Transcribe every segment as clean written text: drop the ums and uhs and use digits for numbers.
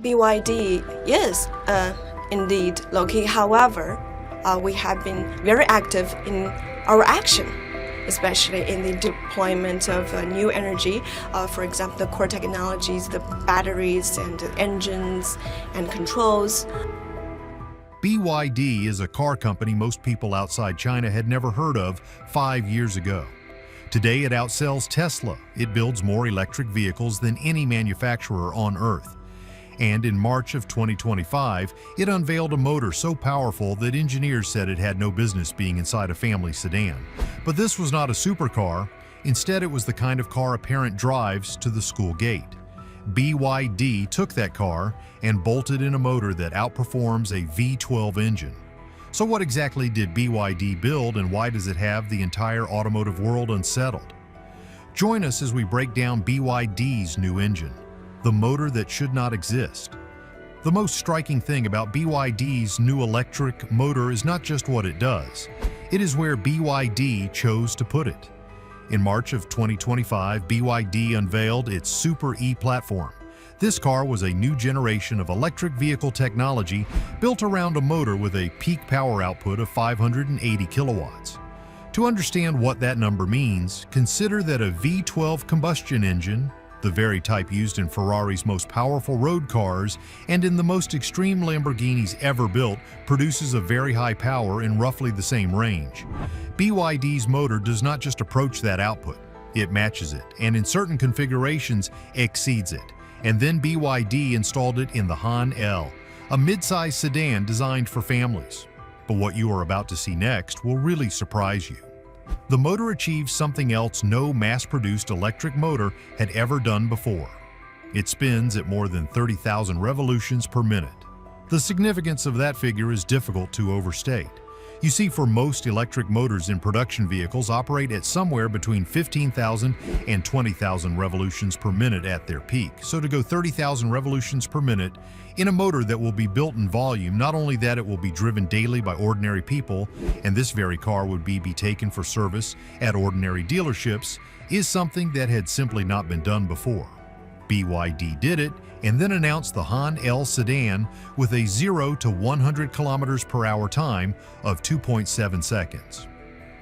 BYD is indeed low-key. However, we have been very active in our action, especially in the deployment of new energy, for example, the core technologies, the batteries and the engines and controls. BYD is a car company most people outside China had never heard of 5 years ago. Today it outsells Tesla. It builds more electric vehicles than any manufacturer on Earth. And in March of 2025, it unveiled a motor so powerful that engineers said it had no business being inside a family sedan. But this was not a supercar. Instead, it was the kind of car a parent drives to the school gate. BYD took that car and bolted in a motor that outperforms a V12 engine. So what exactly did BYD build, and why does it have the entire automotive world unsettled? Join us as we break down BYD's new engine, the motor that should not exist. The most striking thing about BYD's new electric motor is not just what it does. It is where BYD chose to put it. In March of 2025, BYD unveiled its Super E platform. This car was a new generation of electric vehicle technology built around a motor with a peak power output of 580 kilowatts. To understand what that number means, consider that a V12 combustion engine, the very type used in Ferrari's most powerful road cars and in the most extreme Lamborghinis ever built, produces a very high power in roughly the same range. BYD's motor does not just approach that output, it matches it, and in certain configurations exceeds it. And then BYD installed it in the unveiled, a mid-size sedan designed for families. But what you are about to see next will really surprise you. The motor achieves something else no mass-produced electric motor had ever done before. It spins at more than 30,000 revolutions per minute. The significance of that figure is difficult to overstate. You see, for most electric motors in production vehicles operate at somewhere between 15,000 and 20,000 revolutions per minute at their peak. So to go 30,000 revolutions per minute in a motor that will be built in volume, not only that it will be driven daily by ordinary people, and this very car would be taken for service at ordinary dealerships, is something that had simply not been done before. BYD did it and then announced the unveiled sedan with a 0 to 100 kilometers per hour time of 2.7 seconds.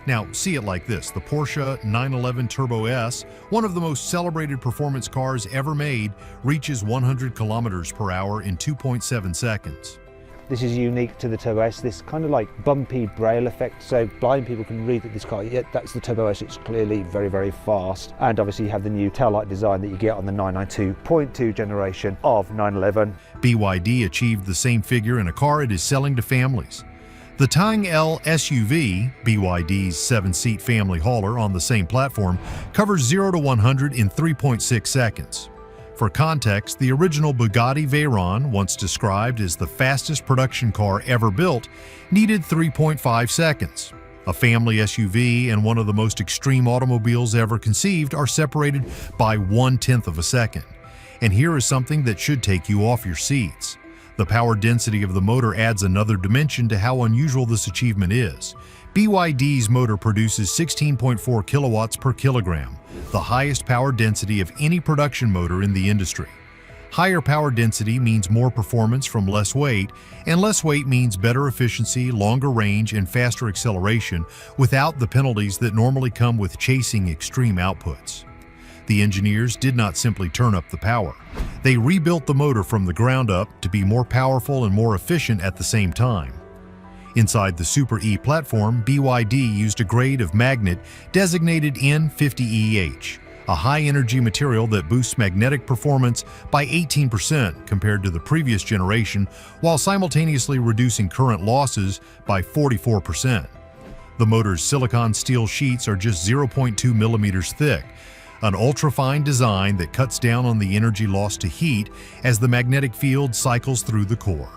Now, see it like this: the Porsche 911 Turbo S, one of the most celebrated performance cars ever made, reaches 100 kilometers per hour in 2.7 seconds. This is unique to the Turbo S, this kind of like bumpy braille effect, so blind people can read that this car, yeah, that's the Turbo S, it's clearly very, very fast. And obviously you have the new taillight design that you get on the 992.2 generation of 911. BYD achieved the same figure in a car it is selling to families. The unveiled SUV, BYD's 7-seat family hauler on the same platform, covers 0 to 100 in 3.6 seconds. For context, the original Bugatti Veyron, once described as the fastest production car ever built, needed 3.5 seconds. A family SUV and one of the most extreme automobiles ever conceived are separated by 1/10 of a second. And here is something that should take you off your seats. The power density of the motor adds another dimension to how unusual this achievement is. BYD's motor produces 16.4 kilowatts per kilogram, the highest power density of any production motor in the industry. Higher power density means more performance from less weight, and less weight means better efficiency, longer range, and faster acceleration without the penalties that normally come with chasing extreme outputs. The engineers did not simply turn up the power. They rebuilt the motor from the ground up to be more powerful and more efficient at the same time. Inside the Super E platform, BYD used a grade of magnet designated N50EH, a high-energy material that boosts magnetic performance by 18% compared to the previous generation, while simultaneously reducing current losses by 44%. The motor's silicon steel sheets are just 0.2 millimeters thick, an ultra-fine design that cuts down on the energy loss to heat as the magnetic field cycles through the core.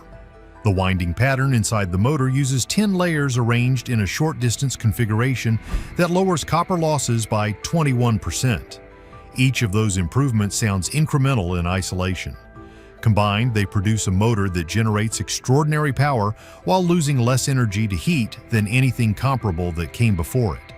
The winding pattern inside the motor uses 10 layers arranged in a short-distance configuration that lowers copper losses by 21%. Each of those improvements sounds incremental in isolation. Combined, they produce a motor that generates extraordinary power while losing less energy to heat than anything comparable that came before it.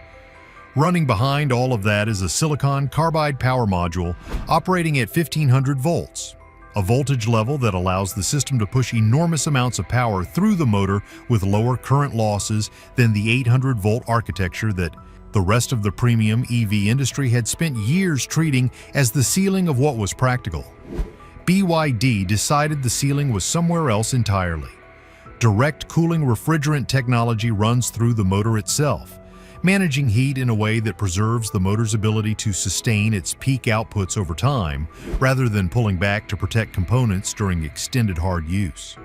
Running behind all of that is a silicon carbide power module operating at 1500 volts. a voltage level that allows the system to push enormous amounts of power through the motor with lower current losses than the 800-volt architecture that the rest of the premium EV industry had spent years treating as the ceiling of what was practical. BYD decided the ceiling was somewhere else entirely. Direct cooling refrigerant technology runs through the motor itself, managing heat in a way that preserves the motor's ability to sustain its peak outputs over time, rather than pulling back to protect components during extended hard use.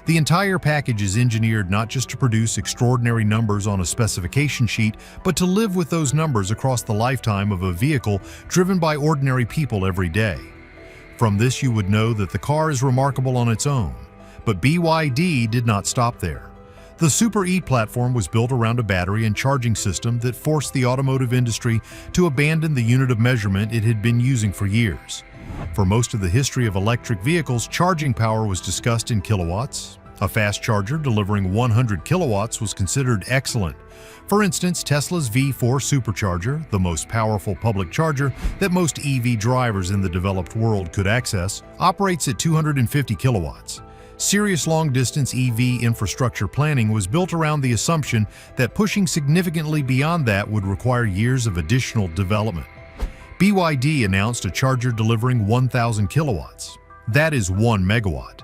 The entire package is engineered not just to produce extraordinary numbers on a specification sheet, but to live with those numbers across the lifetime of a vehicle driven by ordinary people every day. From this you would know that the car is remarkable on its own, but BYD did not stop there. The Super E platform was built around a battery and charging system that forced the automotive industry to abandon the unit of measurement it had been using for years. For most of the history of electric vehicles, charging power was discussed in kilowatts. A fast charger delivering 100 kilowatts was considered excellent. For instance, Tesla's V4 supercharger, the most powerful public charger that most EV drivers in the developed world could access, operates at 250 kilowatts. Serious long-distance EV infrastructure planning was built around the assumption that pushing significantly beyond that would require years of additional development. BYD announced a charger delivering 1,000 kilowatts. That is 1 megawatt.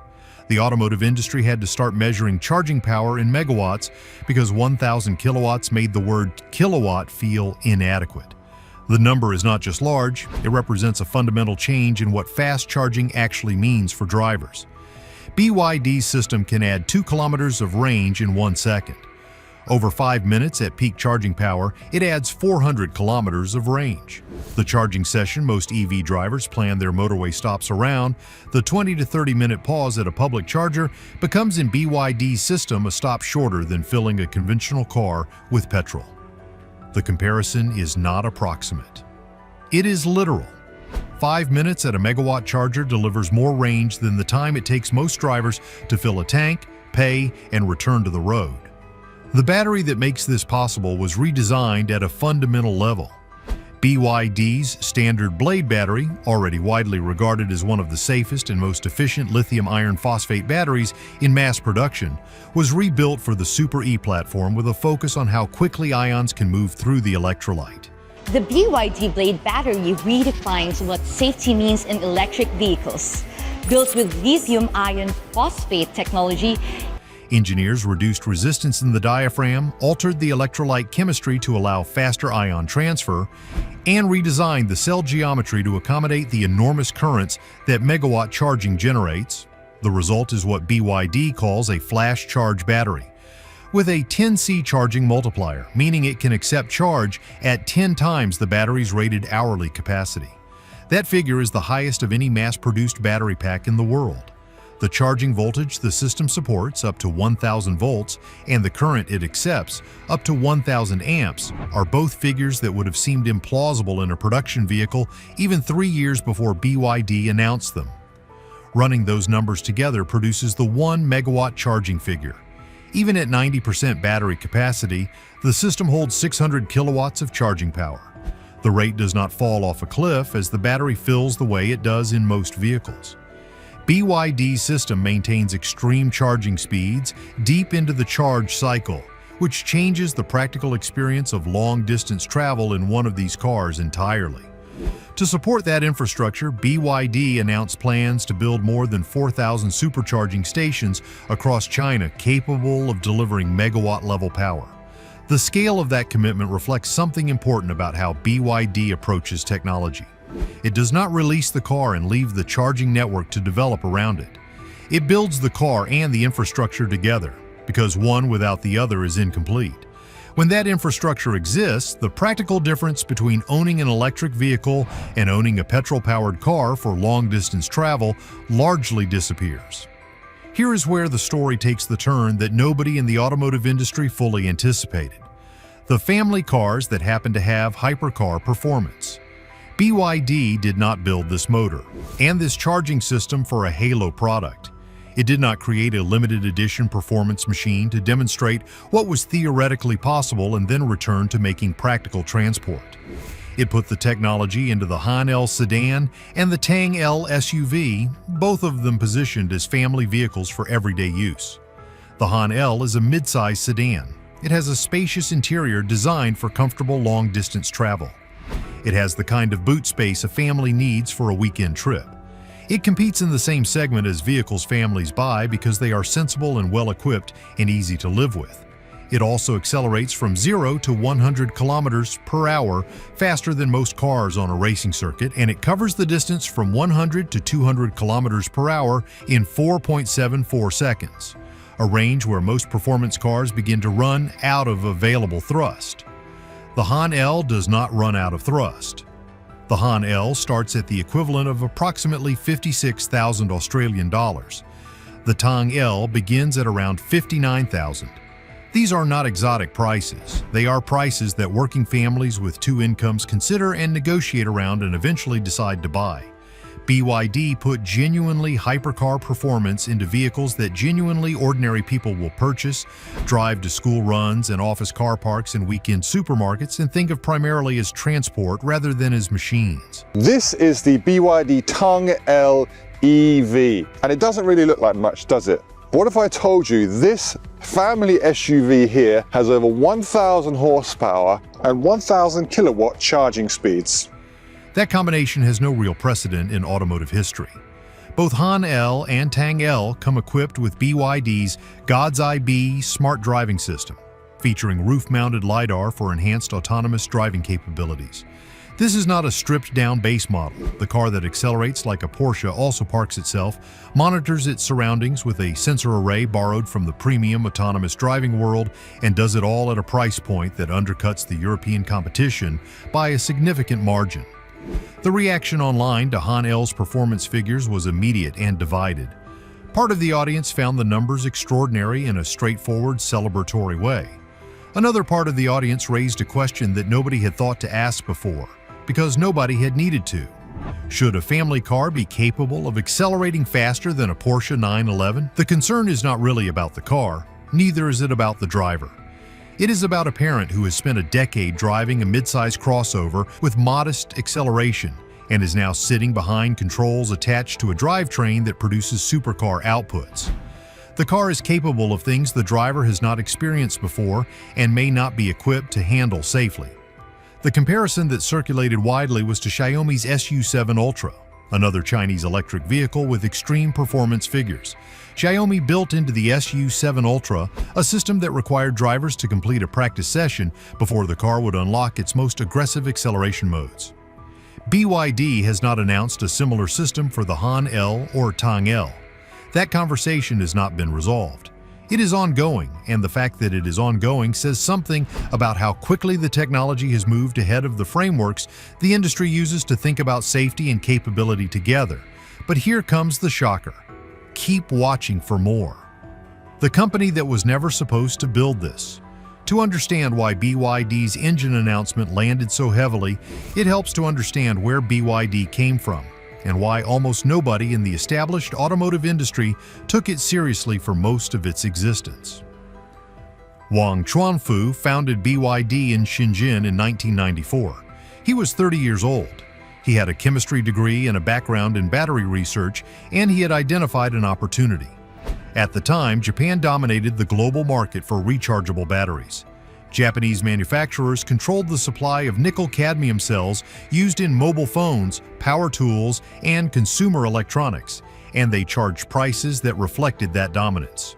The automotive industry had to start measuring charging power in megawatts because 1,000 kilowatts made the word kilowatt feel inadequate. The number is not just large, it represents a fundamental change in what fast charging actually means for drivers. BYD's system can add 2 kilometers of range in 1 second. Over 5 minutes at peak charging power, it adds 400 kilometers of range. The charging session most EV drivers plan their motorway stops around, the 20 to 30 minute pause at a public charger becomes in BYD's system a stop shorter than filling a conventional car with petrol. The comparison is not approximate. It is literal. 5 minutes at a megawatt charger delivers more range than the time it takes most drivers to fill a tank, pay, and return to the road. The battery that makes this possible was redesigned at a fundamental level. BYD's standard blade battery, already widely regarded as one of the safest and most efficient lithium iron phosphate batteries in mass production, was rebuilt for the Super E platform with a focus on how quickly ions can move through the electrolyte. The BYD blade battery redefines what safety means in electric vehicles. Built with lithium iron phosphate technology, engineers reduced resistance in the diaphragm, altered the electrolyte chemistry to allow faster ion transfer, and redesigned the cell geometry to accommodate the enormous currents that megawatt charging generates. The result is what BYD calls a flash charge battery, with a 10C charging multiplier, meaning it can accept charge at 10 times the battery's rated hourly capacity. That figure is the highest of any mass-produced battery pack in the world. The charging voltage the system supports, up to 1,000 volts, and the current it accepts, up to 1,000 amps, are both figures that would have seemed implausible in a production vehicle even 3 years before BYD announced them. Running those numbers together produces the 1 megawatt charging figure. Even at 90% battery capacity, the system holds 600 kilowatts of charging power. The rate does not fall off a cliff as the battery fills the way it does in most vehicles. BYD's system maintains extreme charging speeds deep into the charge cycle, which changes the practical experience of long-distance travel in one of these cars entirely. To support that infrastructure, BYD announced plans to build more than 4,000 supercharging stations across China capable of delivering megawatt-level power. The scale of that commitment reflects something important about how BYD approaches technology. It does not release the car and leave the charging network to develop around it. It builds the car and the infrastructure together, because one without the other is incomplete. When that infrastructure exists, the practical difference between owning an electric vehicle and owning a petrol-powered car for long-distance travel largely disappears. Here is where the story takes the turn that nobody in the automotive industry fully anticipated: the family cars that happen to have hypercar performance. BYD did not build this motor and this charging system for a halo product. It did not create a limited edition performance machine to demonstrate what was theoretically possible and then return to making practical transport. It put the technology into the Han L sedan and the Tang L SUV, both of them positioned as family vehicles for everyday use. The Han L is a mid-size sedan. It has a spacious interior designed for comfortable long-distance travel. It has the kind of boot space a family needs for a weekend trip. It competes in the same segment as vehicles families buy because they are sensible and well-equipped and easy to live with. It also accelerates from 0 to 100 kilometers per hour faster than most cars on a racing circuit, and it covers the distance from 100 to 200 kilometers per hour in 4.74 seconds, a range where most performance cars begin to run out of available thrust. The Han L does not run out of thrust. The Han L starts at the equivalent of approximately 56,000 Australian dollars. The Tang L begins at around 59,000. These are not exotic prices. They are prices that working families with two incomes consider and negotiate around and eventually decide to buy. BYD put genuinely hypercar performance into vehicles that genuinely ordinary people will purchase, drive to school runs and office car parks and weekend supermarkets, and think of primarily as transport rather than as machines. This is the BYD Tang L EV, and it doesn't really look like much, does it? What if I told you this family SUV here has over 1,000 horsepower and 1,000 kilowatt charging speeds? That combination has no real precedent in automotive history. Both Han L and Tang L come equipped with BYD's God's Eye B smart driving system, featuring roof-mounted LiDAR for enhanced autonomous driving capabilities. This is not a stripped-down base model. The car that accelerates like a Porsche also parks itself, monitors its surroundings with a sensor array borrowed from the premium autonomous driving world, and does it all at a price point that undercuts the European competition by a significant margin. The reaction online to Han L's performance figures was immediate and divided. Part of the audience found the numbers extraordinary in a straightforward, celebratory way. Another part of the audience raised a question that nobody had thought to ask before, because nobody had needed to. Should a family car be capable of accelerating faster than a Porsche 911? The concern is not really about the car, neither is it about the driver. It is about a parent who has spent a decade driving a mid-size crossover with modest acceleration and is now sitting behind controls attached to a drivetrain that produces supercar outputs. The car is capable of things the driver has not experienced before and may not be equipped to handle safely. The comparison that circulated widely was to Xiaomi's SU7 Ultra, another Chinese electric vehicle with extreme performance figures. Xiaomi built into the SU7 Ultra a system that required drivers to complete a practice session before the car would unlock its most aggressive acceleration modes. BYD has not announced a similar system for the Han L or Tang L. That conversation has not been resolved. It is ongoing, and the fact that it is ongoing says something about how quickly the technology has moved ahead of the frameworks the industry uses to think about safety and capability together. But here comes the shocker. Keep watching for more. The company that was never supposed to build this. To understand why BYD's engine announcement landed so heavily, it helps to understand where BYD came from and why almost nobody in the established automotive industry took it seriously for most of its existence. Wang Chuanfu founded BYD in Shenzhen in 1994. He was 30 years old. He had a chemistry degree and a background in battery research, and he had identified an opportunity. At the time, Japan dominated the global market for rechargeable batteries. Japanese manufacturers controlled the supply of nickel-cadmium cells used in mobile phones, power tools, and consumer electronics, and they charged prices that reflected that dominance.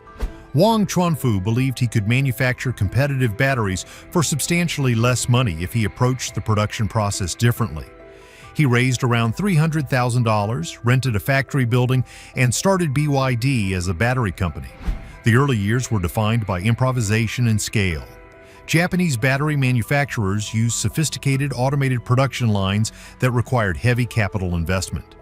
Wang Chuanfu believed he could manufacture competitive batteries for substantially less money if he approached the production process differently. He raised around $300,000, rented a factory building, and started BYD as a battery company. The early years were defined by improvisation and scale. Japanese battery manufacturers used sophisticated automated production lines that required heavy capital investment.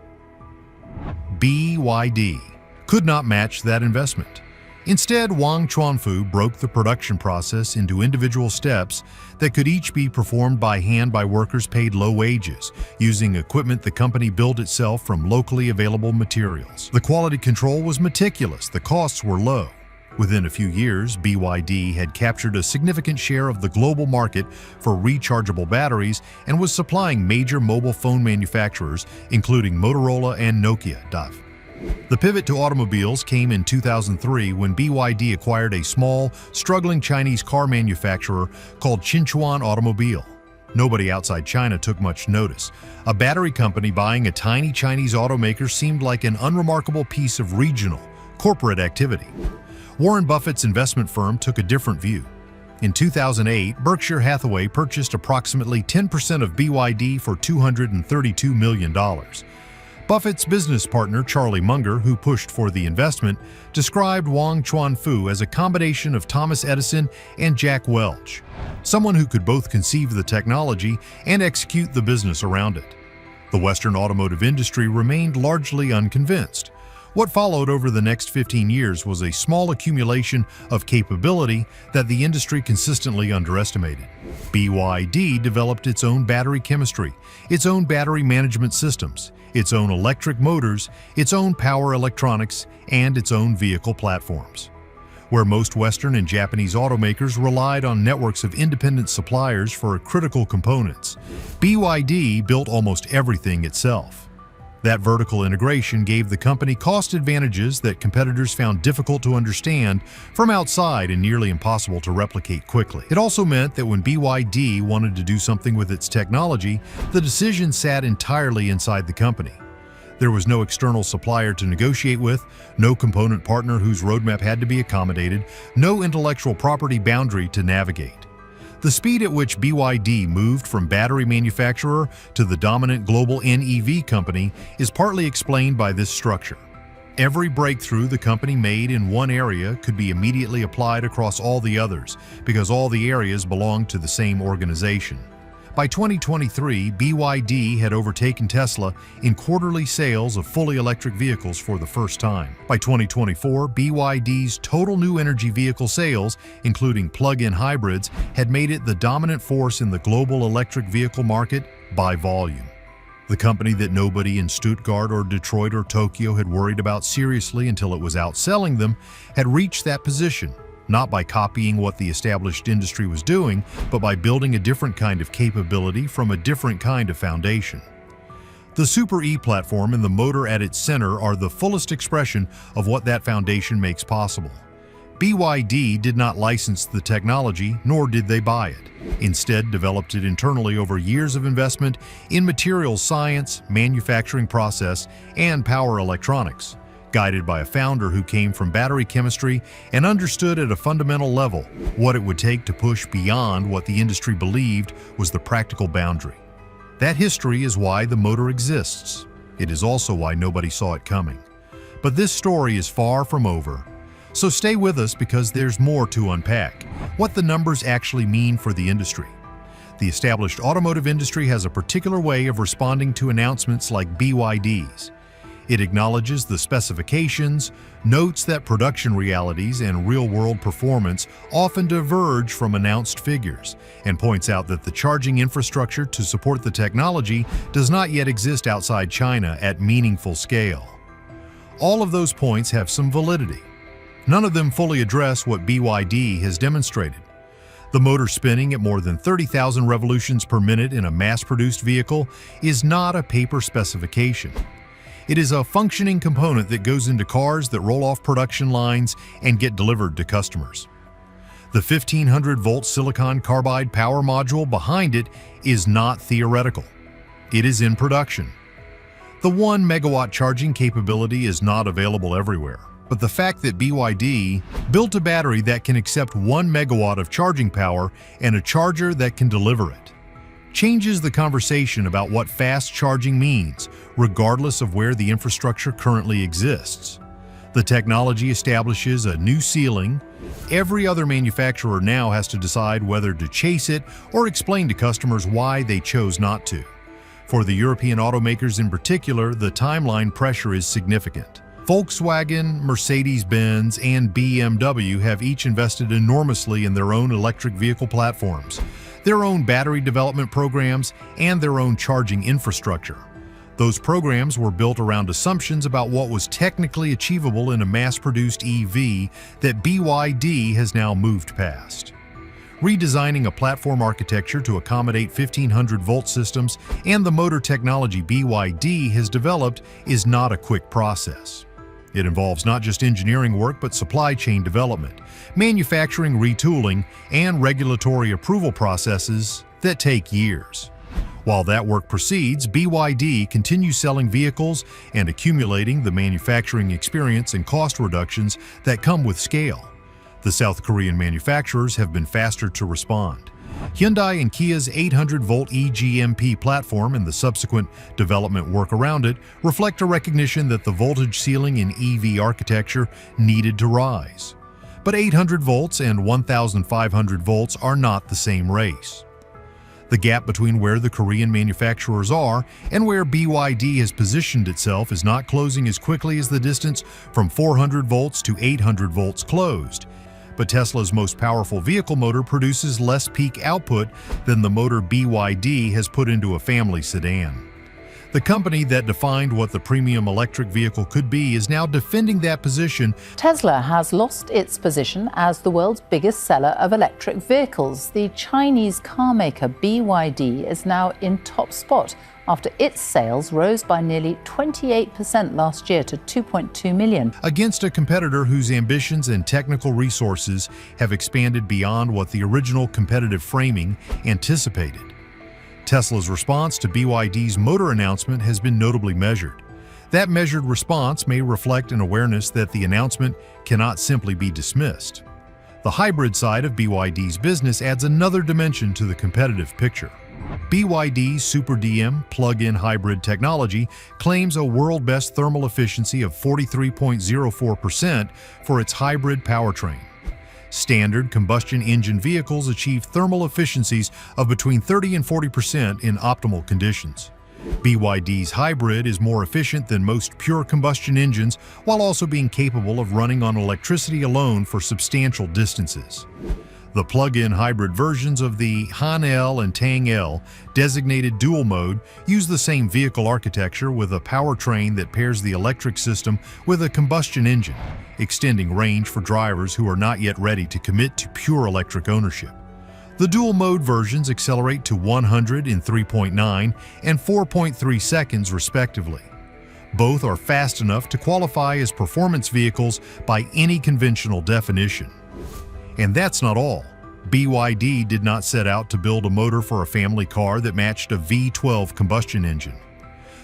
BYD could not match that investment. Instead, Wang Chuanfu broke the production process into individual steps that could each be performed by hand by workers paid low wages, using equipment the company built itself from locally available materials. The quality control was meticulous, the costs were low. Within a few years, BYD had captured a significant share of the global market for rechargeable batteries and was supplying major mobile phone manufacturers, including Motorola and Nokia. The pivot to automobiles came in 2003 when BYD acquired a small, struggling Chinese car manufacturer called Qinchuan Automobile. Nobody outside China took much notice. A battery company buying a tiny Chinese automaker seemed like an unremarkable piece of regional, corporate activity. Warren Buffett's investment firm took a different view. In 2008, Berkshire Hathaway purchased approximately 10% of BYD for $232 million. Buffett's business partner, Charlie Munger, who pushed for the investment, described Wang Chuanfu as a combination of Thomas Edison and Jack Welch, someone who could both conceive the technology and execute the business around it. The Western automotive industry remained largely unconvinced. What followed over the next 15 years was a small accumulation of capability that the industry consistently underestimated. BYD developed its own battery chemistry, its own battery management systems, its own electric motors, its own power electronics, and its own vehicle platforms. Where most Western and Japanese automakers relied on networks of independent suppliers for critical components, BYD built almost everything itself. That vertical integration gave the company cost advantages that competitors found difficult to understand from outside and nearly impossible to replicate quickly. It also meant that when BYD wanted to do something with its technology, the decision sat entirely inside the company. There was no external supplier to negotiate with, no component partner whose roadmap had to be accommodated, no intellectual property boundary to navigate. The speed at which BYD moved from battery manufacturer to the dominant global NEV company is partly explained by this structure. Every breakthrough the company made in one area could be immediately applied across all the others, because all the areas belonged to the same organization. By 2023, BYD had overtaken Tesla in quarterly sales of fully electric vehicles for the first time. By 2024, BYD's total new energy vehicle sales, including plug-in hybrids, had made it the dominant force in the global electric vehicle market by volume. The company that nobody in Stuttgart or Detroit or Tokyo had worried about seriously until it was outselling them had reached that position, not by copying what the established industry was doing, but by building a different kind of capability from a different kind of foundation. The Super E platform and the motor at its center are the fullest expression of what that foundation makes possible. BYD did not license the technology, nor did they buy it. Instead, developed it internally over years of investment in materials science, manufacturing process, and power electronics, guided by a founder who came from battery chemistry and understood at a fundamental level what it would take to push beyond what the industry believed was the practical boundary. That history is why the motor exists. It is also why nobody saw it coming. But this story is far from over. So stay with us because there's more to unpack. What the numbers actually mean for the industry. The established automotive industry has a particular way of responding to announcements like BYD's. It acknowledges the specifications, notes that production realities and real-world performance often diverge from announced figures, and points out that the charging infrastructure to support the technology does not yet exist outside China at meaningful scale. All of those points have some validity. None of them fully address what BYD has demonstrated. The motor spinning at more than 30,000 revolutions per minute in a mass-produced vehicle is not a paper specification. It is a functioning component that goes into cars that roll off production lines and get delivered to customers. The 1500-volt silicon carbide power module behind it is not theoretical. It is in production. The 1 megawatt charging capability is not available everywhere, but the fact that BYD built a battery that can accept 1 megawatt of charging power and a charger that can deliver it changes the conversation about what fast charging means, regardless of where the infrastructure currently exists. The technology establishes a new ceiling. Every other manufacturer now has to decide whether to chase it or explain to customers why they chose not to. For the European automakers in particular, the timeline pressure is significant. Volkswagen, Mercedes-Benz, and BMW have each invested enormously in their own electric vehicle platforms, their own battery development programs, and their own charging infrastructure. Those programs were built around assumptions about what was technically achievable in a mass-produced EV that BYD has now moved past. Redesigning a platform architecture to accommodate 1500-volt systems and the motor technology BYD has developed is not a quick process. It involves not just engineering work but supply chain development, manufacturing retooling, and regulatory approval processes that take years. While that work proceeds, BYD continues selling vehicles and accumulating the manufacturing experience and cost reductions that come with scale. The South Korean manufacturers have been faster to respond. Hyundai and Kia's 800-volt eGMP platform and the subsequent development work around it reflect a recognition that the voltage ceiling in EV architecture needed to rise. But 800 volts and 1,500 volts are not the same race. The gap between where the Korean manufacturers are and where BYD has positioned itself is not closing as quickly as the distance from 400 volts to 800 volts closed. But Tesla's most powerful vehicle motor produces less peak output than the motor BYD has put into a family sedan. The company that defined what the premium electric vehicle could be is now defending that position. Tesla has lost its position as the world's biggest seller of electric vehicles. The Chinese car maker BYD is now in top spot after its sales rose by nearly 28% last year to 2.2 million. Against a competitor whose ambitions and technical resources have expanded beyond what the original competitive framing anticipated. Tesla's response to BYD's motor announcement has been notably measured. That measured response may reflect an awareness that the announcement cannot simply be dismissed. The hybrid side of BYD's business adds another dimension to the competitive picture. BYD's Super DM plug-in hybrid technology claims a world-best thermal efficiency of 43.04% for its hybrid powertrain. Standard combustion engine vehicles achieve thermal efficiencies of between 30 and 40% in optimal conditions. BYD's hybrid is more efficient than most pure combustion engines while also being capable of running on electricity alone for substantial distances. The plug-in hybrid versions of the Han L and Tang L, designated dual mode, use the same vehicle architecture with a powertrain that pairs the electric system with a combustion engine, extending range for drivers who are not yet ready to commit to pure electric ownership. The dual mode versions accelerate to 100 in 3.9 and 4.3 seconds respectively. Both are fast enough to qualify as performance vehicles by any conventional definition. And that's not all. BYD did not set out to build a motor for a family car that matched a V12 combustion engine.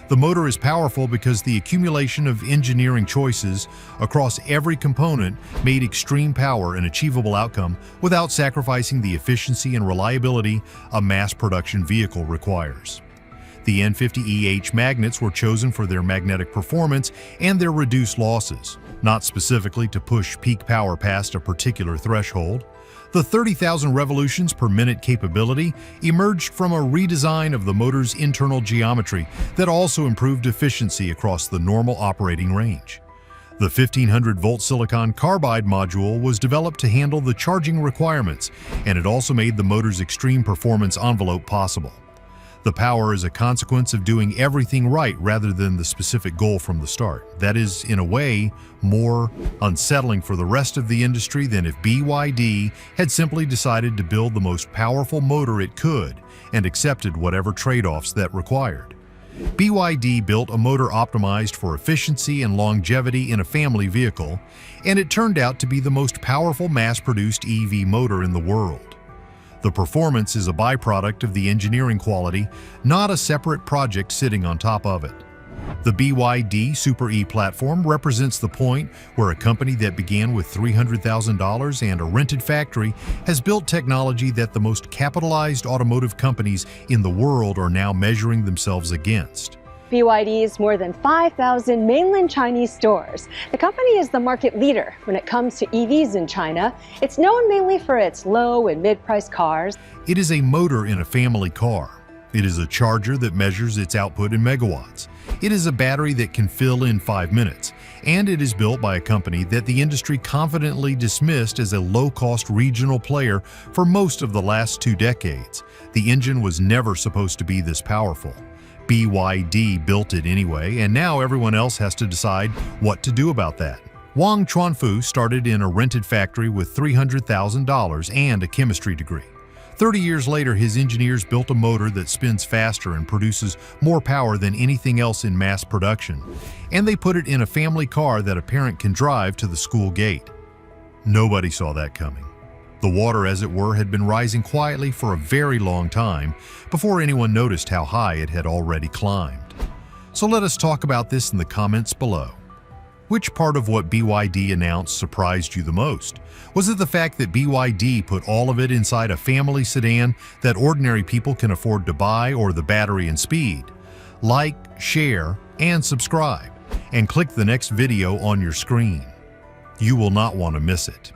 The motor is powerful because the accumulation of engineering choices across every component made extreme power an achievable outcome without sacrificing the efficiency and reliability a mass production vehicle requires. The N50EH magnets were chosen for their magnetic performance and their reduced losses, not specifically to push peak power past a particular threshold. The 30,000 revolutions per minute capability emerged from a redesign of the motor's internal geometry that also improved efficiency across the normal operating range. The 1500-volt silicon carbide module was developed to handle the charging requirements, and it also made the motor's extreme performance envelope possible. The power is a consequence of doing everything right rather than the specific goal from the start. That is, in a way, more unsettling for the rest of the industry than if BYD had simply decided to build the most powerful motor it could and accepted whatever trade-offs that required. BYD built a motor optimized for efficiency and longevity in a family vehicle, and it turned out to be the most powerful mass-produced EV motor in the world. The performance is a byproduct of the engineering quality, not a separate project sitting on top of it. The BYD Super E platform represents the point where a company that began with $300,000 and a rented factory has built technology that the most capitalized automotive companies in the world are now measuring themselves against. BYD's more than 5,000 mainland Chinese stores. The company is the market leader when it comes to EVs in China. It's known mainly for its low and mid-priced cars. It is a motor in a family car. It is a charger that measures its output in megawatts. It is a battery that can fill in 5 minutes. And it is built by a company that the industry confidently dismissed as a low-cost regional player for most of the last 2 decades. The engine was never supposed to be this powerful. BYD built it anyway, and now everyone else has to decide what to do about that. Wang Chuanfu started in a rented factory with $300,000 and a chemistry degree. 30 years later, his engineers built a motor that spins faster and produces more power than anything else in mass production, and they put it in a family car that a parent can drive to the school gate. Nobody saw that coming. The water, as it were, had been rising quietly for a very long time before anyone noticed how high it had already climbed. So let us talk about this in the comments below. Which part of what BYD announced surprised you the most? Was it the fact that BYD put all of it inside a family sedan that ordinary people can afford to buy, or the battery and speed? Like, share, and subscribe, and click the next video on your screen. You will not want to miss it.